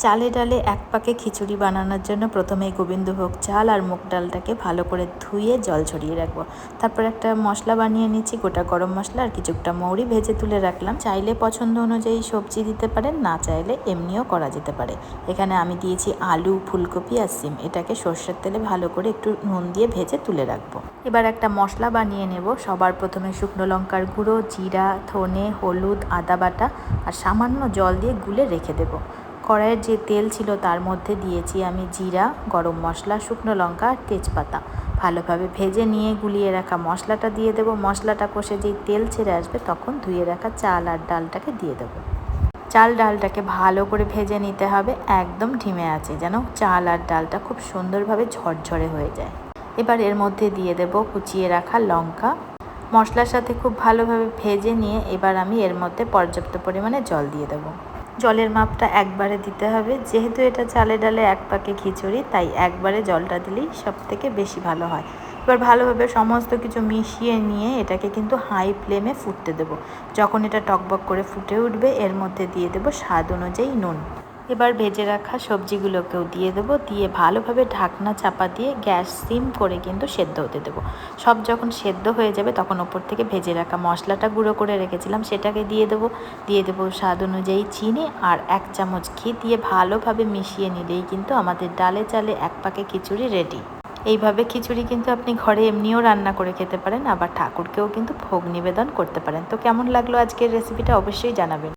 চালে ডালে এক পাকে খিচুড়ি বানানোর জন্য প্রথমেই গোবিন্দভোগ চাল আর মুগ ডালটাকে ভালো করে ধুয়ে জল ছড়িয়ে রাখবো। তারপর একটা মশলা বানিয়ে নিচ্ছি, গোটা গরম মশলা আর কিছুটা মৌরি ভেজে তুলে রাখলাম। চাইলে পছন্দ অনুযায়ী সবজি দিতে পারেন, না চাইলে এমনিও করা যেতে পারে। এখানে আমি দিয়েছি আলু, ফুলকপি আর সিম। এটাকে সর্ষের তেলে ভালো করে একটু নুন দিয়ে ভেজে তুলে রাখবো। এবার একটা মশলা বানিয়ে নেব। সবার প্রথমে শুকনো লঙ্কার গুঁড়ো, জিরা, ধনে, হলুদ, আদা বাটা আর সামান্য জল দিয়ে গুলে রেখে দেবো। কড়াইয়ের যে তেল ছিল তার মধ্যে দিয়েছি আমি জিরা, গরম মশলা, শুকনো লঙ্কা আর তেজপাতা। ভালোভাবে ভেজে নিয়ে গুলিয়ে রাখা মশলাটা দিয়ে দেবো। মশলাটা কষে যেই তেল ছেড়ে আসবে তখন ধুয়ে রাখা চাল আর ডালটাকে দিয়ে দেবো। চাল ডালটাকে ভালো করে ভেজে নিতে হবে, একদম ধিমে আছে, যেন চাল আর ডালটা খুব সুন্দরভাবে ঝরঝরে হয়ে যায়। এবার এর মধ্যে দিয়ে দেব কুচিয়ে রাখা লঙ্কা। মশলার সাথে খুব ভালোভাবে ভেজে নিয়ে এবার আমি এর মধ্যে পর্যাপ্ত পরিমাণে জল দিয়ে দেবো। জলের মাপটা একবারে দিতে হবে, যেহেতু এটা চালে ডালে এক পাকে খিচুড়ি, তাই একবারে জলটা দিলেই সব থেকে বেশি ভালো হয়। এবার ভালোভাবে সমস্ত কিছু মিশিয়ে নিয়ে এটাকে কিন্তু হাই ফ্লেমে ফুটতে দেবো। যখন এটা টকবক করে ফুটে উঠবে এর মধ্যে দিয়ে দেবো স্বাদ অনুযায়ী নুন। এবার ভেজে রাখা সবজিগুলোকেও দিয়ে দেবো, দিয়ে ভালোভাবে ঢাকনা চাপা দিয়ে গ্যাস সিম করে কিন্তু সেদ্ধ হতে দেবো। সব যখন সেদ্ধ হয়ে যাবে তখন ওপর থেকে ভেজে রাখা মশলাটা গুঁড়ো করে রেখেছিলাম সেটাকে দিয়ে দেবো স্বাদ অনুযায়ী চিনি আর 1 চামচ ঘি দিয়ে ভালোভাবে মিশিয়ে নিলেই কিন্তু আমাদের ডালে চালে এক পাকে খিচুড়ি রেডি। এইভাবে খিচুড়ি কিন্তু আপনি ঘরে এমনিও রান্না করে খেতে পারেন, আবার ঠাকুরকেও কিন্তু ভোগ নিবেদন করতে পারেন। তো কেমন লাগলো আজকের রেসিপিটা অবশ্যই জানাবেন।